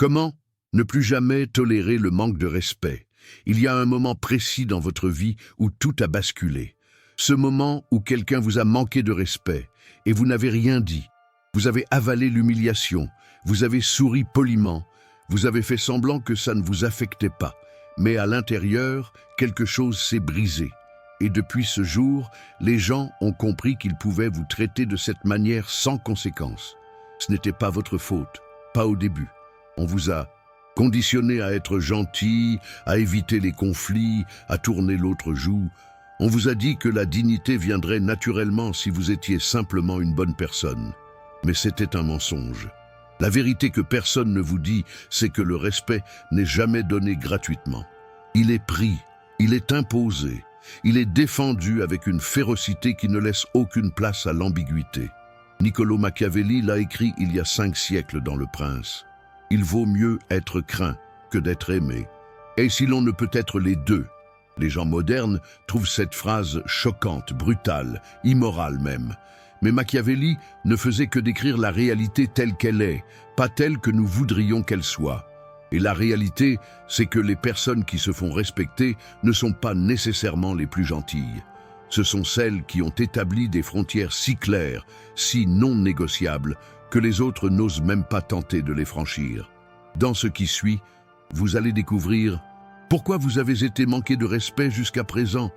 Comment ne plus jamais tolérer le manque de respect? Il y a un moment précis dans votre vie où tout a basculé. Ce moment où quelqu'un vous a manqué de respect et vous n'avez rien dit. Vous avez avalé l'humiliation, vous avez souri poliment, vous avez fait semblant que ça ne vous affectait pas. Mais à l'intérieur, quelque chose s'est brisé. Et depuis ce jour, les gens ont compris qu'ils pouvaient vous traiter de cette manière sans conséquence. Ce n'était pas votre faute, pas au début. On vous a conditionné à être gentil, à éviter les conflits, à tourner l'autre joue. On vous a dit que la dignité viendrait naturellement si vous étiez simplement une bonne personne. Mais c'était un mensonge. La vérité que personne ne vous dit, c'est que le respect n'est jamais donné gratuitement. Il est pris, il est imposé, il est défendu avec une férocité qui ne laisse aucune place à l'ambiguïté. Niccolò Machiavelli l'a écrit il y a 5 siècles dans Le Prince. Il vaut mieux être craint que d'être aimé. Et si l'on ne peut être les deux? Les gens modernes trouvent cette phrase choquante, brutale, immorale même. Mais Machiavelli ne faisait que décrire la réalité telle qu'elle est, pas telle que nous voudrions qu'elle soit. Et la réalité, c'est que les personnes qui se font respecter ne sont pas nécessairement les plus gentilles. Ce sont celles qui ont établi des frontières si claires, si non négociables, que les autres n'osent même pas tenter de les franchir. Dans ce qui suit, vous allez découvrir pourquoi vous avez été manqué de respect jusqu'à présent,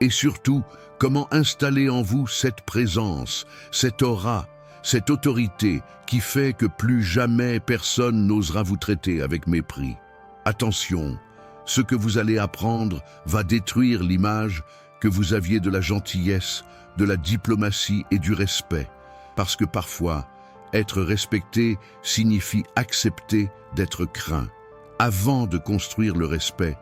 et surtout, comment installer en vous cette présence, cette aura, cette autorité qui fait que plus jamais personne n'osera vous traiter avec mépris. Attention, ce que vous allez apprendre va détruire l'image que vous aviez de la gentillesse, de la diplomatie et du respect, parce que parfois, être respecté signifie accepter d'être craint. Avant de construire le respect,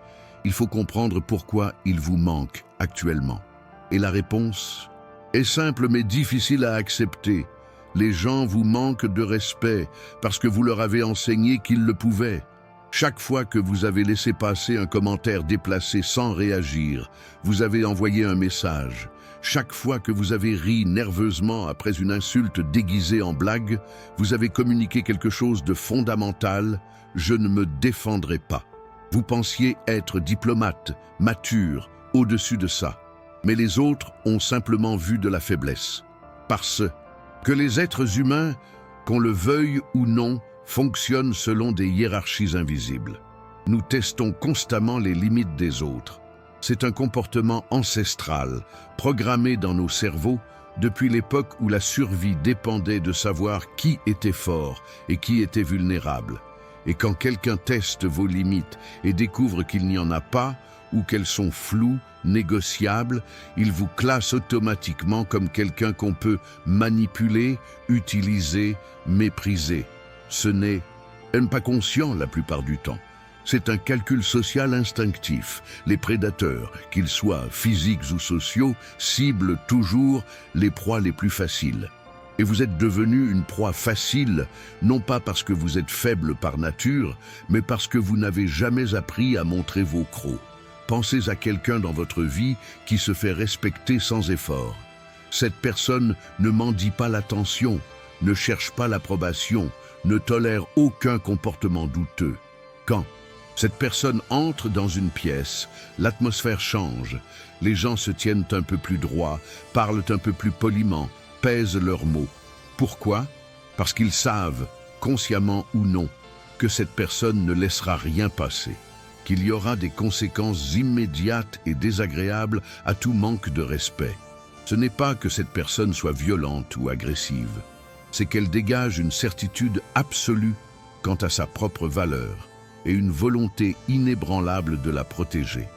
il faut comprendre pourquoi il vous manque actuellement. Et la réponse est simple mais difficile à accepter. Les gens vous manquent de respect parce que vous leur avez enseigné qu'ils le pouvaient. Chaque fois que vous avez laissé passer un commentaire déplacé sans réagir, vous avez envoyé un message. Chaque fois que vous avez ri nerveusement après une insulte déguisée en blague, vous avez communiqué quelque chose de fondamental: je ne me défendrai pas. Vous pensiez être diplomate, mature, au-dessus de ça. Mais les autres ont simplement vu de la faiblesse. Parce que les êtres humains, qu'on le veuille ou non, fonctionnent selon des hiérarchies invisibles. Nous testons constamment les limites des autres. C'est un comportement ancestral, programmé dans nos cerveaux depuis l'époque où la survie dépendait de savoir qui était fort et qui était vulnérable. Et quand quelqu'un teste vos limites et découvre qu'il n'y en a pas, ou qu'elles sont floues, négociables, il vous classe automatiquement comme quelqu'un qu'on peut manipuler, utiliser, mépriser. Ce n'est même pas conscient la plupart du temps. C'est un calcul social instinctif. Les prédateurs, qu'ils soient physiques ou sociaux, ciblent toujours les proies les plus faciles. Et vous êtes devenu une proie facile, non pas parce que vous êtes faible par nature, mais parce que vous n'avez jamais appris à montrer vos crocs. Pensez à quelqu'un dans votre vie qui se fait respecter sans effort. Cette personne ne mendie pas l'attention, ne cherche pas l'approbation, ne tolère aucun comportement douteux. Quand cette personne entre dans une pièce, l'atmosphère change, les gens se tiennent un peu plus droit, parlent un peu plus poliment, pèsent leurs mots. Pourquoi? Parce qu'ils savent, consciemment ou non, que cette personne ne laissera rien passer, qu'il y aura des conséquences immédiates et désagréables à tout manque de respect. Ce n'est pas que cette personne soit violente ou agressive, c'est qu'elle dégage une certitude absolue quant à sa propre valeur et une volonté inébranlable de la protéger.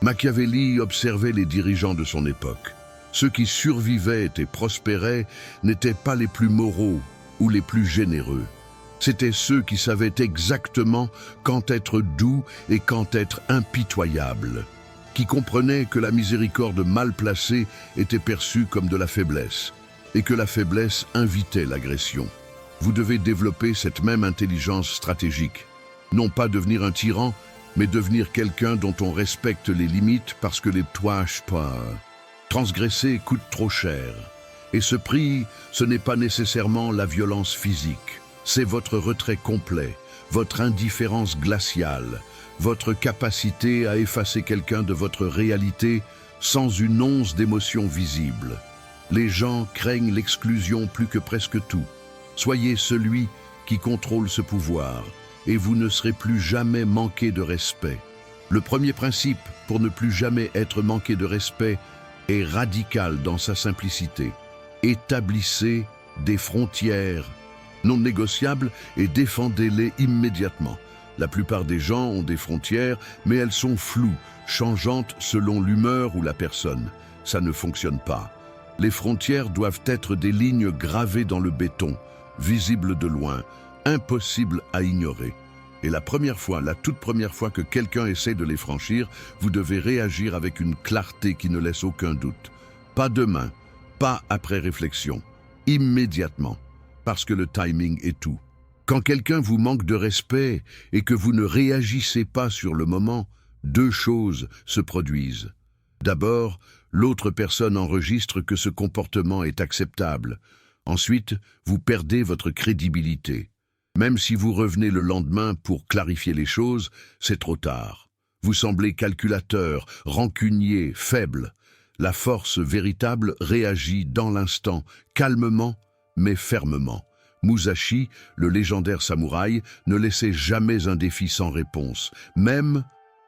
Machiavelli observait les dirigeants de son époque. Ceux qui survivaient et prospéraient n'étaient pas les plus moraux ou les plus généreux. C'étaient ceux qui savaient exactement quand être doux et quand être impitoyable, qui comprenaient que la miséricorde mal placée était perçue comme de la faiblesse et que la faiblesse invitait l'agression. Vous devez développer cette même intelligence stratégique. Non pas devenir un tyran, mais devenir quelqu'un dont on respecte les limites parce que les touches pas. Transgresser coûte trop cher. Et ce prix, ce n'est pas nécessairement la violence physique. C'est votre retrait complet, votre indifférence glaciale, votre capacité à effacer quelqu'un de votre réalité sans une once d'émotion visible. Les gens craignent l'exclusion plus que presque tout. Soyez celui qui contrôle ce pouvoir, et vous ne serez plus jamais manqué de respect. Le premier principe pour ne plus jamais être manqué de respect est radical dans sa simplicité. Établissez des frontières non négociables et défendez-les immédiatement. La plupart des gens ont des frontières, mais elles sont floues, changeantes selon l'humeur ou la personne. Ça ne fonctionne pas. Les frontières doivent être des lignes gravées dans le béton, visibles de loin, impossibles à ignorer. Et la toute première fois que quelqu'un essaie de les franchir, vous devez réagir avec une clarté qui ne laisse aucun doute. Pas demain, pas après réflexion, immédiatement, parce que le timing est tout. Quand quelqu'un vous manque de respect et que vous ne réagissez pas sur le moment, deux choses se produisent. D'abord, l'autre personne enregistre que ce comportement est acceptable. Ensuite, vous perdez votre crédibilité. Même si vous revenez le lendemain pour clarifier les choses, c'est trop tard. Vous semblez calculateur, rancunier, faible. La force véritable réagit dans l'instant, calmement mais fermement. Musashi, le légendaire samouraï, ne laissait jamais un défi sans réponse, même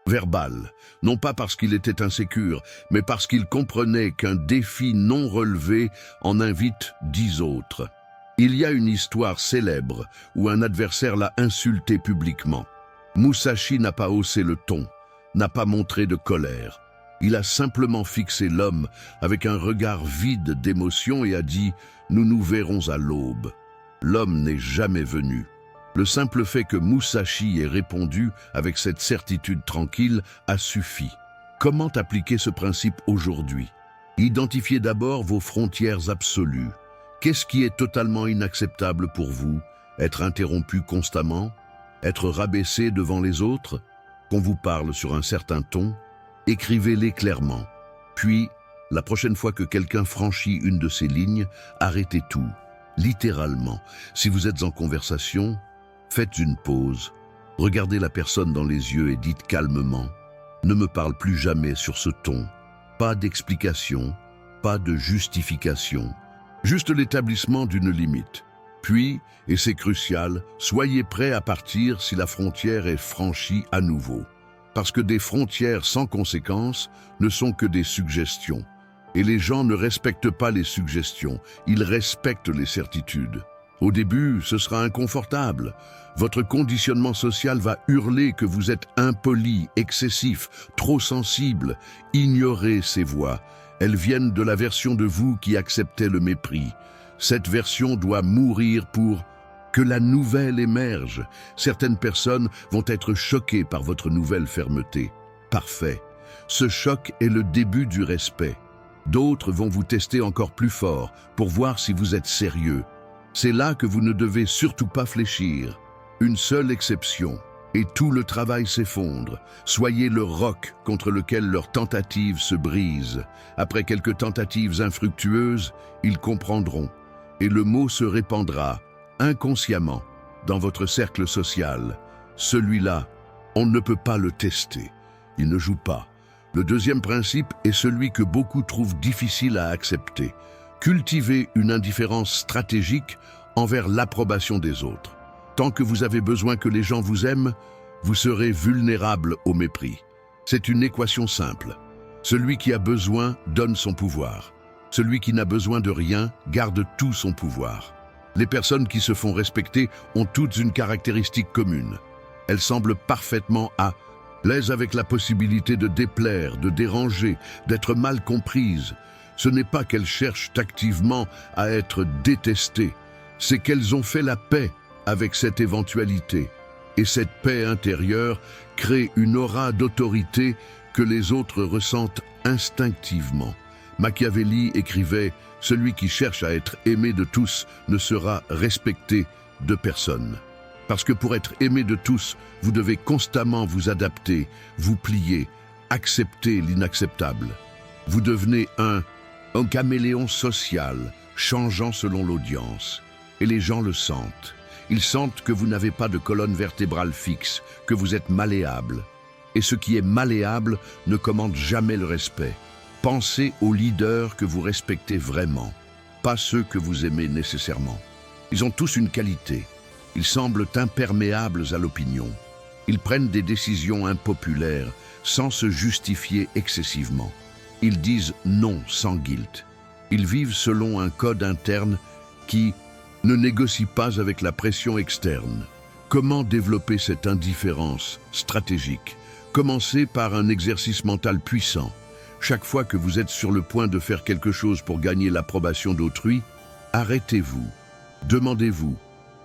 verbal. Non pas parce qu'il était insécure, mais parce qu'il comprenait qu'un défi non relevé en invite 10 autres. Il y a une histoire célèbre où un adversaire l'a insulté publiquement. Musashi n'a pas haussé le ton, n'a pas montré de colère. Il a simplement fixé l'homme avec un regard vide d'émotion et a dit « Nous nous verrons à l'aube ». L'homme n'est jamais venu. Le simple fait que Musashi ait répondu avec cette certitude tranquille a suffi. Comment appliquer ce principe aujourd'hui? Identifiez d'abord vos frontières absolues. Qu'est-ce qui est totalement inacceptable pour vous? Être interrompu constamment? Être rabaissé devant les autres? Qu'on vous parle sur un certain ton? Écrivez-les clairement. Puis, la prochaine fois que quelqu'un franchit une de ces lignes, arrêtez tout. Littéralement. Si vous êtes en conversation, faites une pause. Regardez la personne dans les yeux et dites calmement « Ne me parle plus jamais sur ce ton ». Pas d'explication, pas de justification. Juste l'établissement d'une limite. Puis, et c'est crucial, soyez prêt à partir si la frontière est franchie à nouveau. Parce que des frontières sans conséquence ne sont que des suggestions. Et les gens ne respectent pas les suggestions, ils respectent les certitudes. Au début, ce sera inconfortable. Votre conditionnement social va hurler que vous êtes impoli, excessif, trop sensible. Ignorez ces voix. Elles viennent de la version de vous qui acceptait le mépris. Cette version doit mourir pour que la nouvelle émerge. Certaines personnes vont être choquées par votre nouvelle fermeté. Parfait. Ce choc est le début du respect. D'autres vont vous tester encore plus fort pour voir si vous êtes sérieux. C'est là que vous ne devez surtout pas fléchir. Une seule exception, et tout le travail s'effondre. Soyez le roc contre lequel leurs tentatives se brisent. Après quelques tentatives infructueuses, ils comprendront. Et le mot se répandra, inconsciemment, dans votre cercle social. Celui-là, on ne peut pas le tester. Il ne joue pas. Le deuxième principe est celui que beaucoup trouvent difficile à accepter. Cultivez une indifférence stratégique envers l'approbation des autres. Tant que vous avez besoin que les gens vous aiment, vous serez vulnérable au mépris. C'est une équation simple. Celui qui a besoin donne son pouvoir. Celui qui n'a besoin de rien garde tout son pouvoir. Les personnes qui se font respecter ont toutes une caractéristique commune. Elles semblent parfaitement à l'aise avec la possibilité de déplaire, de déranger, d'être mal comprises. Ce n'est pas qu'elles cherchent activement à être détestées, c'est qu'elles ont fait la paix avec cette éventualité. Et cette paix intérieure crée une aura d'autorité que les autres ressentent instinctivement. Machiavelli écrivait « Celui qui cherche à être aimé de tous ne sera respecté de personne ». Parce que pour être aimé de tous, vous devez constamment vous adapter, vous plier, accepter l'inacceptable. Vous devenez un caméléon social, changeant selon l'audience. Et les gens le sentent. Ils sentent que vous n'avez pas de colonne vertébrale fixe, que vous êtes malléable. Et ce qui est malléable ne commande jamais le respect. Pensez aux leaders que vous respectez vraiment, pas ceux que vous aimez nécessairement. Ils ont tous une qualité. Ils semblent imperméables à l'opinion. Ils prennent des décisions impopulaires sans se justifier excessivement. Ils disent non sans guilt. Ils vivent selon un code interne qui ne négocie pas avec la pression externe. Comment développer cette indifférence stratégique? Commencez par un exercice mental puissant. Chaque fois que vous êtes sur le point de faire quelque chose pour gagner l'approbation d'autrui, arrêtez-vous. Demandez-vous,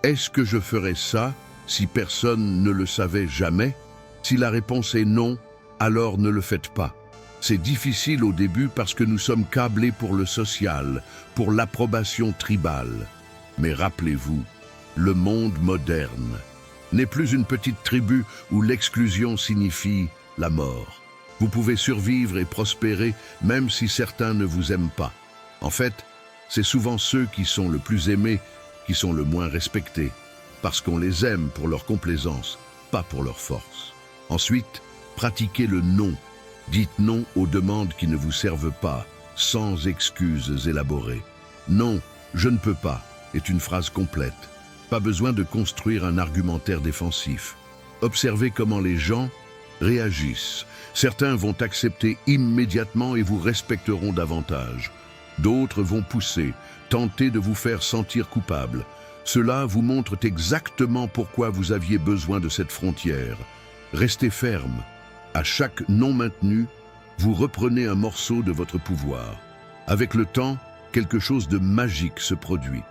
est-ce que je ferais ça si personne ne le savait jamais? Si la réponse est non, alors ne le faites pas. C'est difficile au début parce que nous sommes câblés pour le social, pour l'approbation tribale. Mais rappelez-vous, le monde moderne n'est plus une petite tribu où l'exclusion signifie la mort. Vous pouvez survivre et prospérer même si certains ne vous aiment pas. En fait, c'est souvent ceux qui sont le plus aimés qui sont le moins respectés, parce qu'on les aime pour leur complaisance, pas pour leur force. Ensuite, pratiquez le non. Dites non aux demandes qui ne vous servent pas, sans excuses élaborées. Non, je ne peux pas, est une phrase complète. Pas besoin de construire un argumentaire défensif. Observez comment les gens réagissent. Certains vont accepter immédiatement et vous respecteront davantage. D'autres vont pousser, tenter de vous faire sentir coupable. Cela vous montre exactement pourquoi vous aviez besoin de cette frontière. Restez ferme. À chaque non maintenu, vous reprenez un morceau de votre pouvoir. Avec le temps, quelque chose de magique se produit.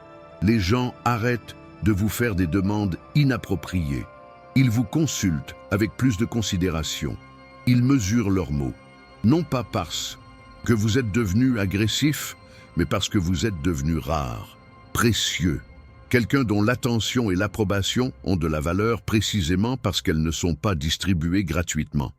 Les gens arrêtent de vous faire des demandes inappropriées. Ils vous consultent avec plus de considération. Ils mesurent leurs mots. Non pas parce que vous êtes devenu agressif, mais parce que vous êtes devenu rare, précieux. Quelqu'un dont l'attention et l'approbation ont de la valeur précisément parce qu'elles ne sont pas distribuées gratuitement.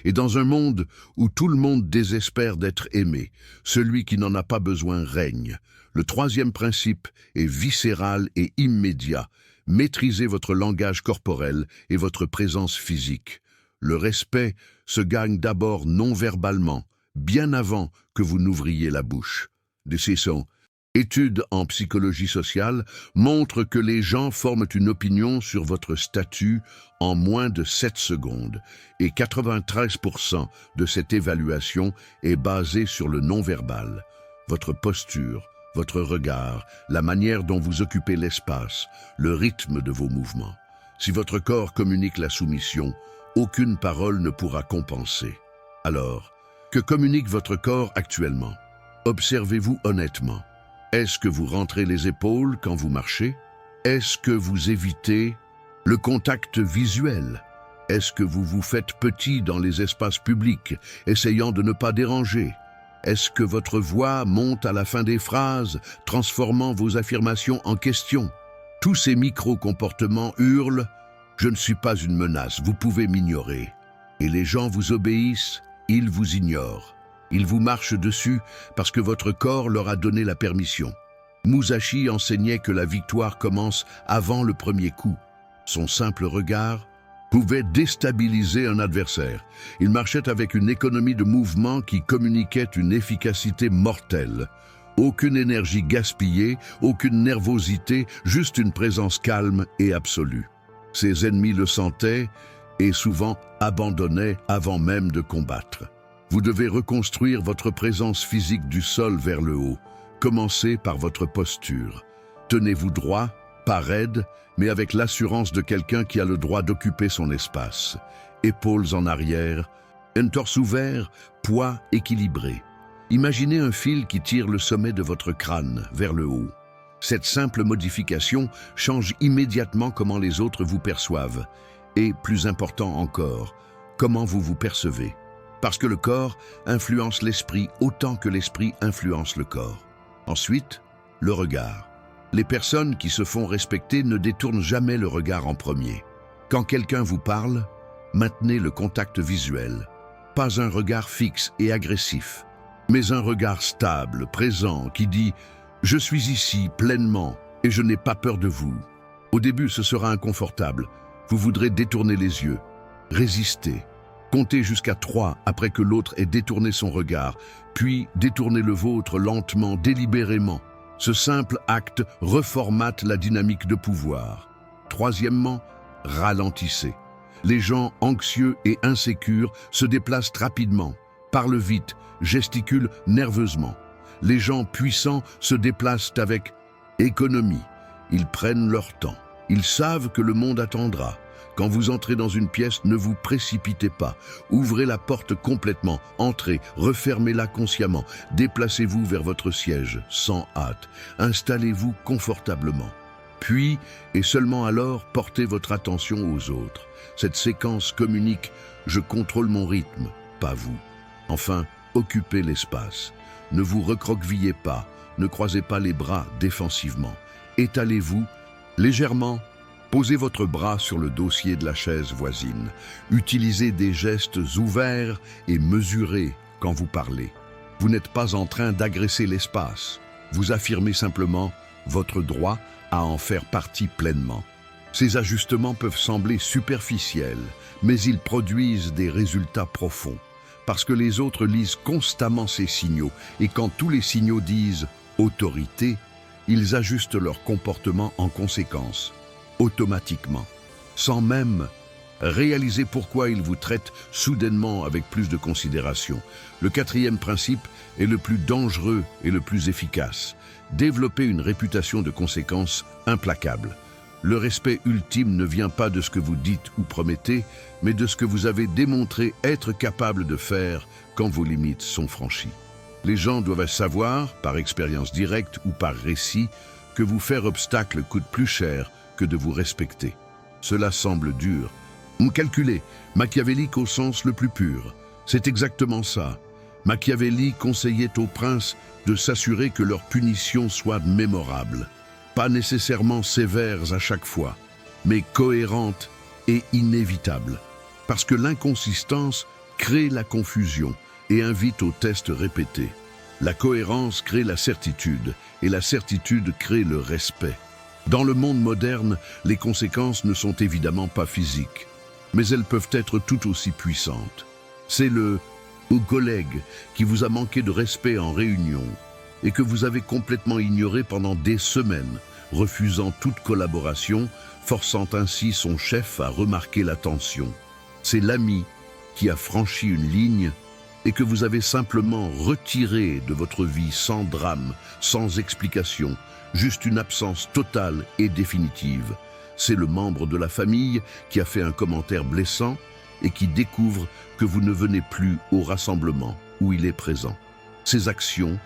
Et dans un monde où tout le monde désespère d'être aimé, celui qui n'en a pas besoin règne. Le troisième principe est viscéral et immédiat. Maîtrisez votre langage corporel et votre présence physique. Le respect se gagne d'abord non-verbalement, bien avant que vous n'ouvriez la bouche. Décision. Études en psychologie sociale montrent que les gens forment une opinion sur votre statut en moins de 7 secondes et 93% de cette évaluation est basée sur le non-verbal. Votre posture, votre regard, la manière dont vous occupez l'espace, le rythme de vos mouvements. Si votre corps communique la soumission, aucune parole ne pourra compenser. Alors, que communique votre corps actuellement? Observez-vous honnêtement. Est-ce que vous rentrez les épaules quand vous marchez? Est-ce que vous évitez le contact visuel? Est-ce que vous vous faites petit dans les espaces publics, essayant de ne pas déranger? Est-ce que votre voix monte à la fin des phrases, transformant vos affirmations en questions? Tous ces micro-comportements hurlent « Je ne suis pas une menace, vous pouvez m'ignorer ». Et les gens vous obéissent, ils vous ignorent. Ils vous marchent dessus parce que votre corps leur a donné la permission. Musashi enseignait que la victoire commence avant le premier coup. Son simple regard pouvait déstabiliser un adversaire. Il marchait avec une économie de mouvement qui communiquait une efficacité mortelle. Aucune énergie gaspillée, aucune nervosité, juste une présence calme et absolue. Ses ennemis le sentaient et souvent abandonnaient avant même de combattre. Vous devez reconstruire votre présence physique du sol vers le haut. Commencez par votre posture. Tenez-vous droit, pas raide, mais avec l'assurance de quelqu'un qui a le droit d'occuper son espace. Épaules en arrière, un torse ouvert, poids équilibré. Imaginez un fil qui tire le sommet de votre crâne vers le haut. Cette simple modification change immédiatement comment les autres vous perçoivent. Et, plus important encore, comment vous vous percevez. Parce que le corps influence l'esprit autant que l'esprit influence le corps. Ensuite, le regard. Les personnes qui se font respecter ne détournent jamais le regard en premier. Quand quelqu'un vous parle, maintenez le contact visuel. Pas un regard fixe et agressif, mais un regard stable, présent, qui dit « Je suis ici pleinement et je n'ai pas peur de vous ». Au début, ce sera inconfortable. Vous voudrez détourner les yeux. Résistez. Comptez jusqu'à 3 après que l'autre ait détourné son regard, puis détournez le vôtre lentement, délibérément. Ce simple acte reformate la dynamique de pouvoir. Troisièmement, ralentissez. Les gens anxieux et insécures se déplacent rapidement, parlent vite, gesticulent nerveusement. Les gens puissants se déplacent avec économie. Ils prennent leur temps. Ils savent que le monde attendra. Quand vous entrez dans une pièce, ne vous précipitez pas. Ouvrez la porte complètement, entrez, refermez-la consciemment. Déplacez-vous vers votre siège, sans hâte. Installez-vous confortablement. Puis, et seulement alors, portez votre attention aux autres. Cette séquence communique « Je contrôle mon rythme, pas vous ». Enfin, occupez l'espace. Ne vous recroquevillez pas, ne croisez pas les bras défensivement. Étalez-vous légèrement. Posez votre bras sur le dossier de la chaise voisine. Utilisez des gestes ouverts et mesurés quand vous parlez. Vous n'êtes pas en train d'agresser l'espace. Vous affirmez simplement votre droit à en faire partie pleinement. Ces ajustements peuvent sembler superficiels, mais ils produisent des résultats profonds. Parce que les autres lisent constamment ces signaux, et quand tous les signaux disent « autorité », ils ajustent leur comportement en conséquence, automatiquement, sans même réaliser pourquoi ils vous traitent soudainement avec plus de considération. Le quatrième principe est le plus dangereux et le plus efficace. Développer une réputation de conséquence implacable. Le respect ultime ne vient pas de ce que vous dites ou promettez, mais de ce que vous avez démontré être capable de faire quand vos limites sont franchies. Les gens doivent savoir, par expérience directe ou par récit, que vous faire obstacle coûte plus cher que de vous respecter. Cela semble dur. Calculé, machiavélique au sens le plus pur. C'est exactement ça. Machiavelli conseillait aux princes de s'assurer que leurs punitions soient mémorables. Pas nécessairement sévères à chaque fois, mais cohérentes et inévitables. Parce que l'inconsistance crée la confusion et invite au test répété. La cohérence crée la certitude, et la certitude crée le respect. Dans le monde moderne, les conséquences ne sont évidemment pas physiques, mais elles peuvent être tout aussi puissantes. C'est le collègue qui vous a manqué de respect en réunion et que vous avez complètement ignoré pendant des semaines, refusant toute collaboration, forçant ainsi son chef à remarquer la tension. C'est l'ami qui a franchi une ligne et que vous avez simplement retiré de votre vie sans drame, sans explication, juste une absence totale et définitive. C'est le membre de la famille qui a fait un commentaire blessant et qui découvre que vous ne venez plus au rassemblement où il est présent. Ces actions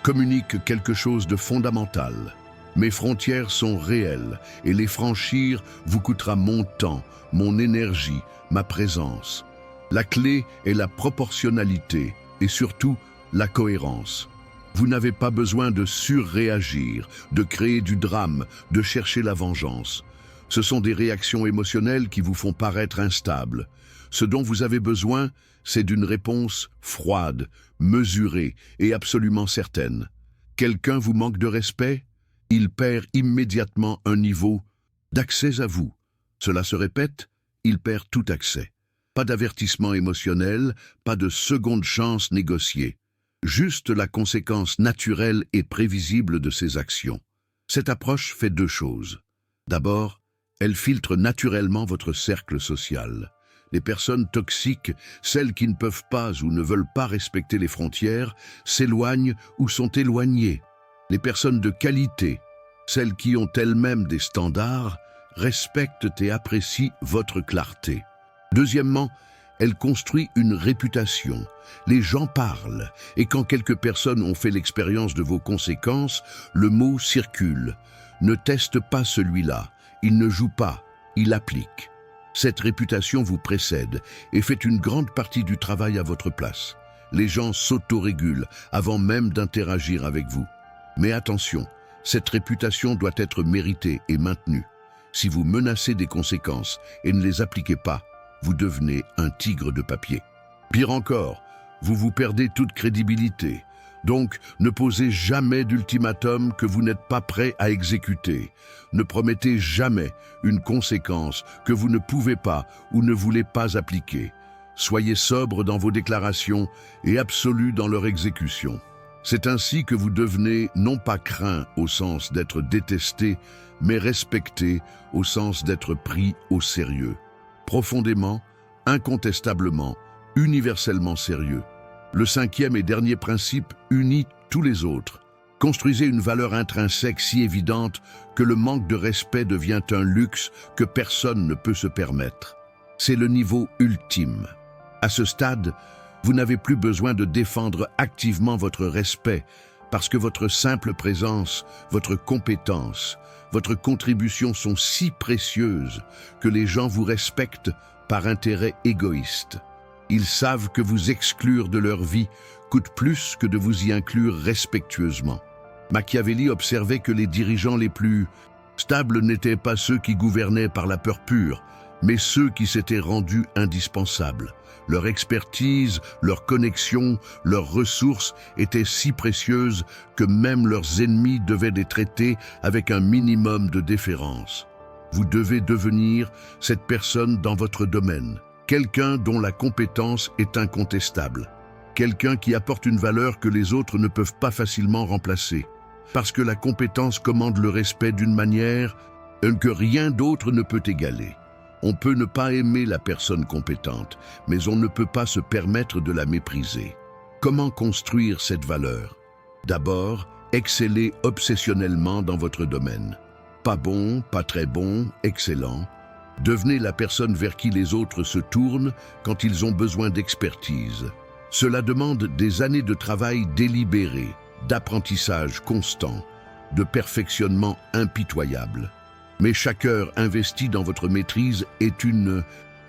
communiquent quelque chose de fondamental. Mes frontières sont réelles et les franchir vous coûtera mon temps, mon énergie, ma présence. La clé est la proportionnalité et surtout la cohérence. Vous n'avez pas besoin de surréagir, de créer du drame, de chercher la vengeance. Ce sont des réactions émotionnelles qui vous font paraître instables. Ce dont vous avez besoin, c'est d'une réponse froide, mesurée et absolument certaine. Quelqu'un vous manque de respect? Il perd immédiatement un niveau d'accès à vous. Cela se répète, il perd tout accès. Pas d'avertissement émotionnel, pas de seconde chance négociée. Juste la conséquence naturelle et prévisible de ses actions. Cette approche fait deux choses. D'abord, elle filtre naturellement votre cercle social. Les personnes toxiques, celles qui ne peuvent pas ou ne veulent pas respecter les frontières, s'éloignent ou sont éloignées. Les personnes de qualité, celles qui ont elles-mêmes des standards, respectent et apprécient votre clarté. Deuxièmement, elle construit une réputation. Les gens parlent, et quand quelques personnes ont fait l'expérience de vos conséquences, le mot circule. Ne teste pas celui-là, il ne joue pas, il applique. Cette réputation vous précède et fait une grande partie du travail à votre place. Les gens s'autorégulent avant même d'interagir avec vous. Mais attention, cette réputation doit être méritée et maintenue. Si vous menacez des conséquences et ne les appliquez pas, vous devenez un tigre de papier. Pire encore, vous perdez toute crédibilité. Donc, ne posez jamais d'ultimatum que vous n'êtes pas prêt à exécuter. Ne promettez jamais une conséquence que vous ne pouvez pas ou ne voulez pas appliquer. Soyez sobre dans vos déclarations et absolu dans leur exécution. C'est ainsi que vous devenez non pas craint au sens d'être détesté, mais respecté au sens d'être pris au sérieux. Profondément, incontestablement, universellement sérieux. Le cinquième et dernier principe unit tous les autres. Construisez une valeur intrinsèque si évidente que le manque de respect devient un luxe que personne ne peut se permettre. C'est le niveau ultime. À ce stade, vous n'avez plus besoin de défendre activement votre respect parce que votre simple présence, votre compétence, votre contribution sont si précieuses que les gens vous respectent par intérêt égoïste. Ils savent que vous exclure de leur vie coûte plus que de vous y inclure respectueusement. Machiavelli observait que les dirigeants les plus stables n'étaient pas ceux qui gouvernaient par la peur pure, mais ceux qui s'étaient rendus indispensables. Leur expertise, leur connexion, leurs ressources étaient si précieuses que même leurs ennemis devaient les traiter avec un minimum de déférence. Vous devez devenir cette personne dans votre domaine. Quelqu'un dont la compétence est incontestable. Quelqu'un qui apporte une valeur que les autres ne peuvent pas facilement remplacer. Parce que la compétence commande le respect d'une manière que rien d'autre ne peut égaler. On peut ne pas aimer la personne compétente, mais on ne peut pas se permettre de la mépriser. Comment construire cette valeur? D'abord, excellez obsessionnellement dans votre domaine. Pas bon, pas très bon, excellent. Devenez la personne vers qui les autres se tournent quand ils ont besoin d'expertise. Cela demande des années de travail délibéré, d'apprentissage constant, de perfectionnement impitoyable. Mais chaque heure investie dans votre maîtrise est une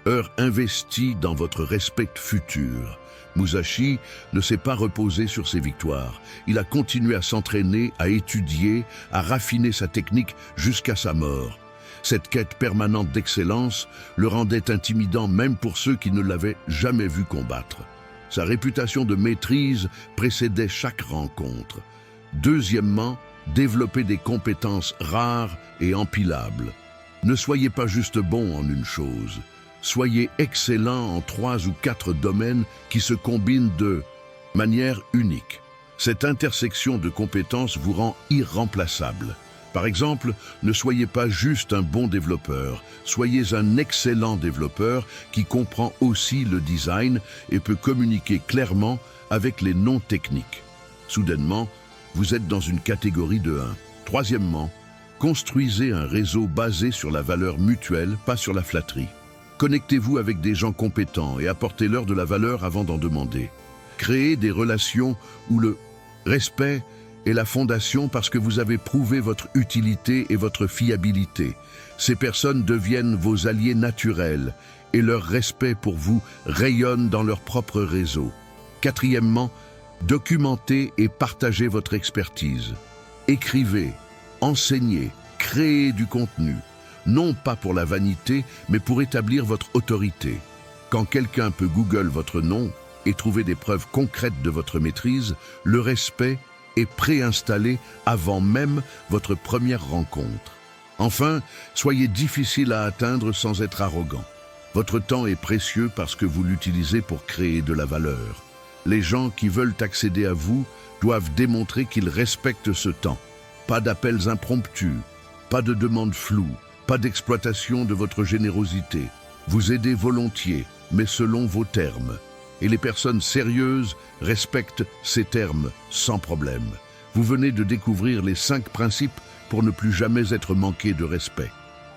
heure investie dans votre respect futur. Musashi ne s'est pas reposé sur ses victoires. Il a continué à s'entraîner, à étudier, à raffiner sa technique jusqu'à sa mort. Cette quête permanente d'excellence le rendait intimidant même pour ceux qui ne l'avaient jamais vu combattre. Sa réputation de maîtrise précédait chaque rencontre. Deuxièmement, développer des compétences rares et empilables. Ne soyez pas juste bon en une chose. Soyez excellent en 3 ou 4 domaines qui se combinent de manière unique. Cette intersection de compétences vous rend irremplaçable. Par exemple, ne soyez pas juste un bon développeur, soyez un excellent développeur qui comprend aussi le design et peut communiquer clairement avec les non-techniques. Soudainement, vous êtes dans une catégorie de 1. Troisièmement, construisez un réseau basé sur la valeur mutuelle, pas sur la flatterie. Connectez-vous avec des gens compétents et apportez-leur de la valeur avant d'en demander. Créez des relations où le respect est la fondation parce que vous avez prouvé votre utilité et votre fiabilité. Ces personnes deviennent vos alliés naturels et leur respect pour vous rayonne dans leur propre réseau. Quatrièmement, documentez et partagez votre expertise. Écrivez, enseignez, créez du contenu, non pas pour la vanité, mais pour établir votre autorité. Quand quelqu'un peut Google votre nom et trouver des preuves concrètes de votre maîtrise, le respect est préinstallé avant même votre première rencontre. Enfin, soyez difficile à atteindre sans être arrogant. Votre temps est précieux parce que vous l'utilisez pour créer de la valeur. Les gens qui veulent accéder à vous doivent démontrer qu'ils respectent ce temps. Pas d'appels impromptus, pas de demandes floues, pas d'exploitation de votre générosité. Vous aidez volontiers, mais selon vos termes. Et les personnes sérieuses respectent ces termes sans problème. Vous venez de découvrir les 5 principes pour ne plus jamais être manqué de respect.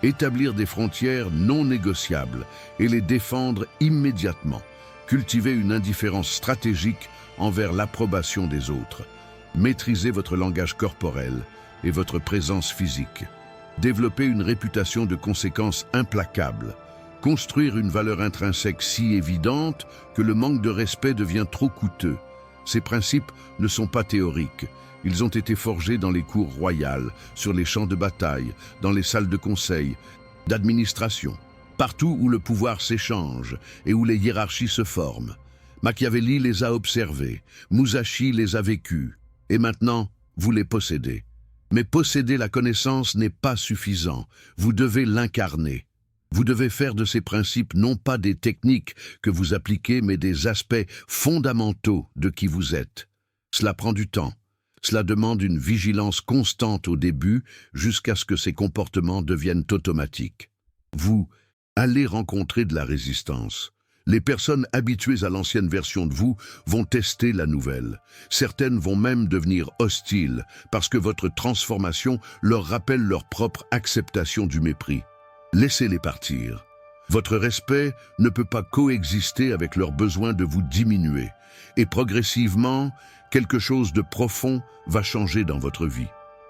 Établir des frontières non négociables et les défendre immédiatement. Cultiver une indifférence stratégique envers l'approbation des autres. Maîtriser votre langage corporel et votre présence physique. Développer une réputation de conséquences implacables. Construire une valeur intrinsèque si évidente que le manque de respect devient trop coûteux. Ces principes ne sont pas théoriques. Ils ont été forgés dans les cours royales, sur les champs de bataille, dans les salles de conseil, d'administration, partout où le pouvoir s'échange et où les hiérarchies se forment. Machiavelli les a observés, Musashi les a vécus, et maintenant, vous les possédez. Mais posséder la connaissance n'est pas suffisant, vous devez l'incarner. Vous devez faire de ces principes non pas des techniques que vous appliquez, mais des aspects fondamentaux de qui vous êtes. Cela prend du temps. Cela demande une vigilance constante au début jusqu'à ce que ces comportements deviennent automatiques. Vous allez rencontrer de la résistance. Les personnes habituées à l'ancienne version de vous vont tester la nouvelle. Certaines vont même devenir hostiles parce que votre transformation leur rappelle leur propre acceptation du mépris. Laissez-les partir. Votre respect ne peut pas coexister avec leur besoin de vous diminuer. Et progressivement, quelque chose de profond va changer dans votre vie.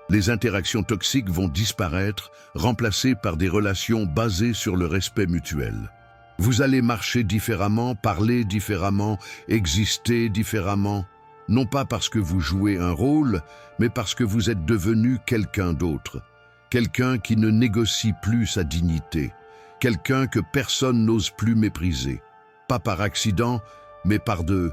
Les interactions toxiques vont disparaître, remplacées par des relations basées sur le respect mutuel. Vous allez marcher différemment, parler différemment, exister différemment, non pas parce que vous jouez un rôle, mais parce que vous êtes devenu quelqu'un d'autre. Quelqu'un qui ne négocie plus sa dignité. Quelqu'un que personne n'ose plus mépriser. Pas par accident, mais par de